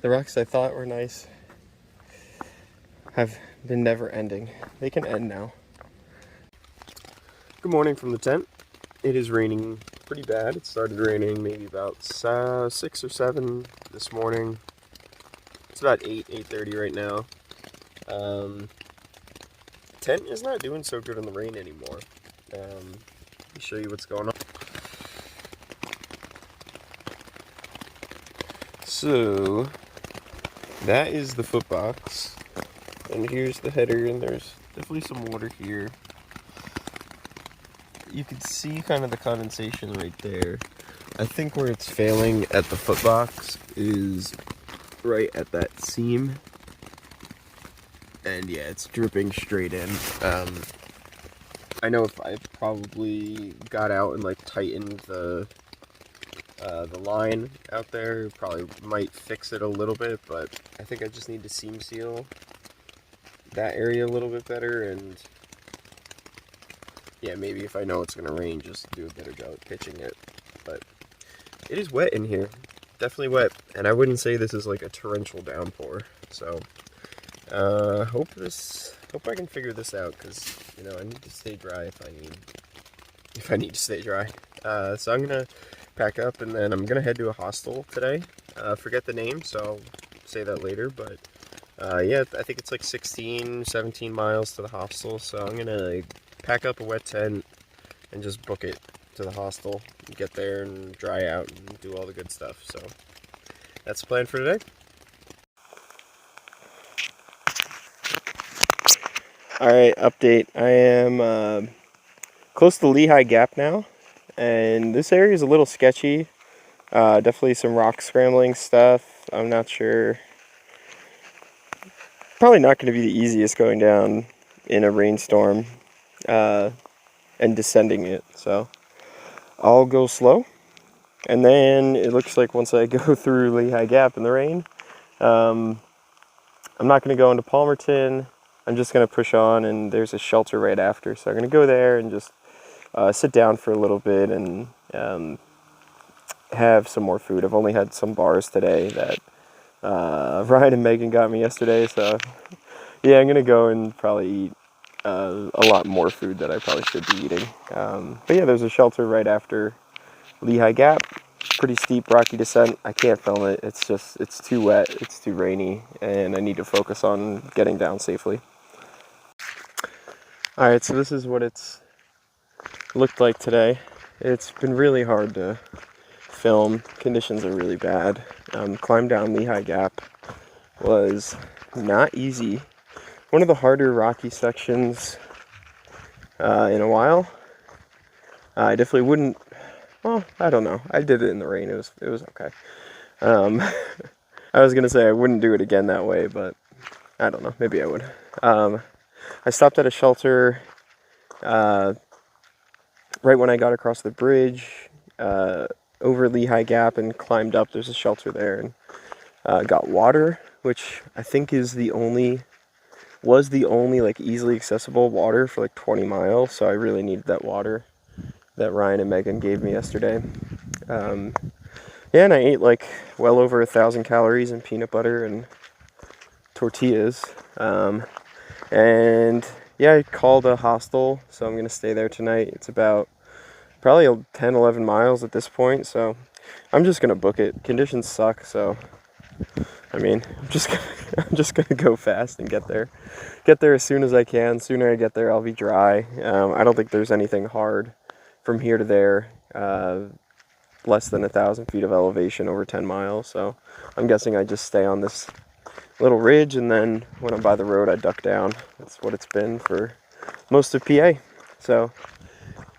The rocks I thought were nice have been never ending. They can end now. Good morning from the tent. It is raining pretty bad. It started raining maybe about 6 or 7 this morning. It's about 8:30 right now. Tent is not doing so good in the rain anymore. Let me show you what's going on. So that is the foot box, and here's the header, and there's definitely some water here. You can see kind of the condensation right there. I think where it's failing at the foot box is right at that seam. And yeah, it's dripping straight in. I know if I probably got out and like tightened the line out there, probably might fix it a little bit, but I think I just need to seam seal that area a little bit better, and yeah, maybe if I know it's gonna rain, just do a better job at pitching it. But it is wet in here, definitely wet, and I wouldn't say this is like a torrential downpour. So hope I can figure this out, because you know I need to stay dry if I need to stay dry. So I'm gonna pack up, and then I'm gonna head to a hostel today. Forget the name, so I'll say that later. But yeah, I think it's like 16-17 miles to the hostel. So I'm gonna pack up a wet tent and just book it to the hostel, get there and dry out and do all the good stuff. So that's the plan for today. Alright, update. I am close to Lehigh Gap now, and this area is a little sketchy. Definitely some rock scrambling stuff. I'm not sure. Probably not going to be the easiest going down in a rainstorm and descending it, so I'll go slow. And then it looks like once I go through Lehigh Gap in the rain, I'm not going to go into Palmerton. I'm just going to push on, and there's a shelter right after. So I'm going to go there and just sit down for a little bit and have some more food. I've only had some bars today that Ryan and Megan got me yesterday. So yeah, I'm going to go and probably eat a lot more food that I probably should be eating. But yeah, there's a shelter right after Lehigh Gap. Pretty steep, rocky descent. I can't film it. It's too wet, it's too rainy, and I need to focus on getting down safely. Alright, so this is what it's looked like today. It's been really hard to film. Conditions are really bad. Climb down Lehigh Gap was not easy. One of the harder rocky sections in a while. I definitely wouldn't. Well, I don't know. I did it in the rain. It was okay. I was gonna say I wouldn't do it again that way, but I don't know. Maybe I would. I stopped at a shelter right when I got across the bridge over Lehigh Gap and climbed up. There's a shelter there, and got water, which I think was the only like easily accessible water for like 20 miles. So I really needed that water that Ryan and Megan gave me yesterday. Yeah, and I ate like well over 1,000 calories in peanut butter and tortillas. And yeah, I called a hostel, so I'm gonna stay there tonight. It's about probably 10-11 miles at this point, so I'm just gonna book it. Conditions suck, so I mean, I'm just gonna go fast and get there as soon as I can. Sooner I get there, I'll be dry. I don't think there's anything hard from here to there. Less than 1,000 feet of elevation over 10 miles, so I'm guessing I just stay on this little ridge, and then when I'm by the road I duck down. That's what it's been for most of PA. So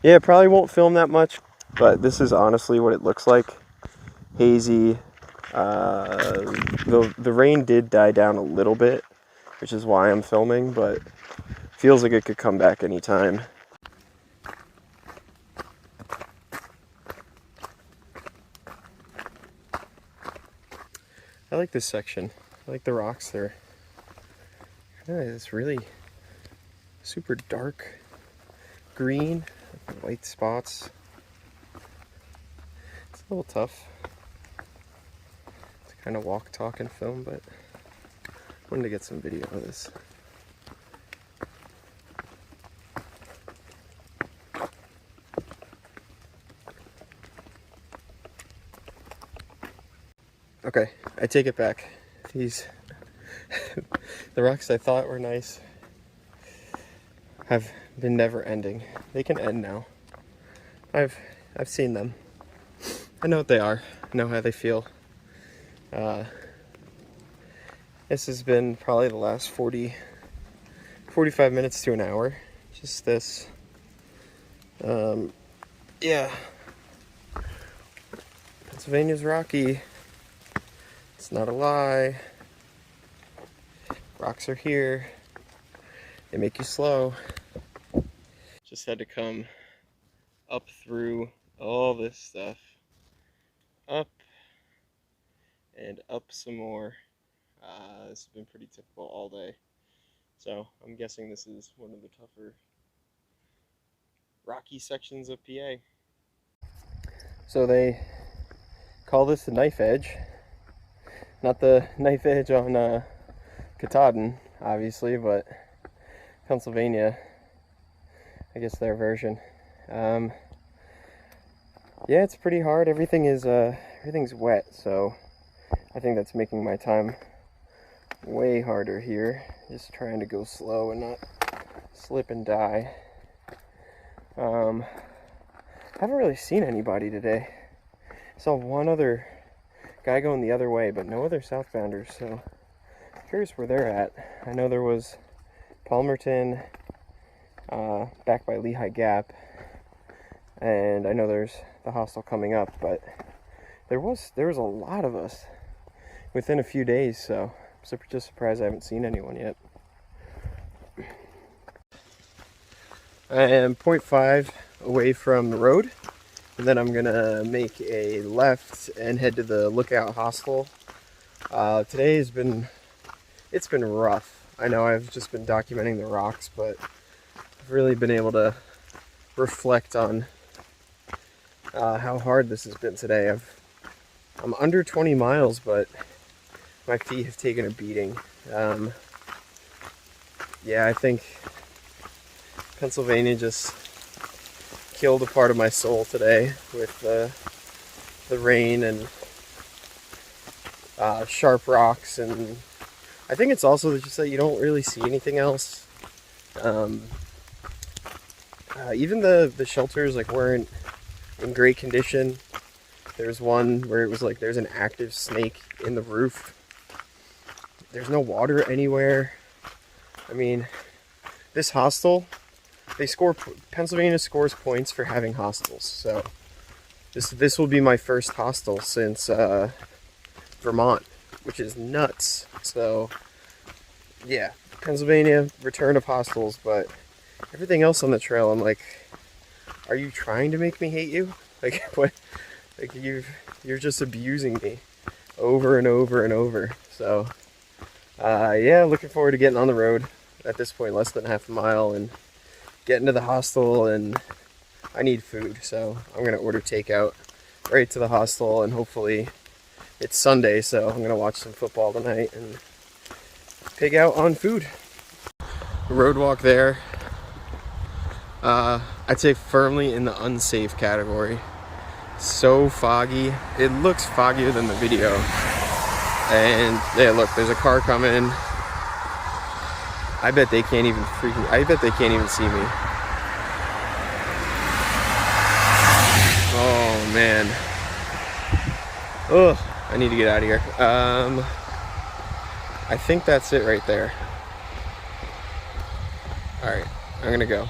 yeah, probably won't film that much, but this is honestly what it looks like. Hazy. The rain did die down a little bit, which is why I'm filming, but feels like it could come back anytime. I like this section. I like the rocks there. It's really super dark green, white spots. It's a little tough. It's kind of walk, talk, and film, but I wanted to get some video of this. Okay, I take it back. These the rocks I thought were nice have been never ending. They can end now. I've seen them. I know what they are. I know how they feel. This has been probably the last 45 minutes to an hour. Just this. Yeah. Pennsylvania's rocky. It's not a lie. Rocks are here. They make you slow. Just had to come up through all this stuff. Up and up some more. This has been pretty typical all day. So I'm guessing this is one of the tougher rocky sections of PA. So they call this the knife edge. Not the knife edge on Katahdin, obviously, but Pennsylvania, I guess their version. Yeah, it's pretty hard. Everything's wet, so I think that's making my time way harder here. Just trying to go slow and not slip and die. I haven't really seen anybody today. I saw one other guy going the other way, but no other southbounders, so I'm curious where they're at. I know there was Palmerton back by Lehigh Gap, and I know there's the hostel coming up, but there was a lot of us within a few days, so I'm just surprised I haven't seen anyone yet. I am 0.5 away from the road, and then I'm gonna make a left and head to the Lookout Hostel. Today has been rough. I know I've just been documenting the rocks, but I've really been able to reflect on how hard this has been today. I'm under 20 miles, but my feet have taken a beating. Yeah, I think Pennsylvania just killed a part of my soul today with the rain and sharp rocks, and I think it's also just that you don't really see anything else. Even the shelters weren't in great condition. There's one where it was there's an active snake in the roof. There's no water anywhere. I mean, this hostel, Pennsylvania scores points for having hostels. So this will be my first hostel since Vermont, which is nuts. So yeah, Pennsylvania, return of hostels, but everything else on the trail, I'm like, are you trying to make me hate you? What? You're just abusing me over and over and over. So yeah, looking forward to getting on the road. At this point, less than half a mile, and getting to the hostel, and I need food, so I'm gonna order takeout right to the hostel, and hopefully it's Sunday, so I'm gonna watch some football tonight and pig out on food. Road walk there, I'd say firmly in the unsafe category. So foggy. It looks foggier than the video. And yeah, look, there's a car coming. I bet they can't even see me. Oh man. Ugh, I need to get out of here. I think that's it right there. Alright, I'm gonna go.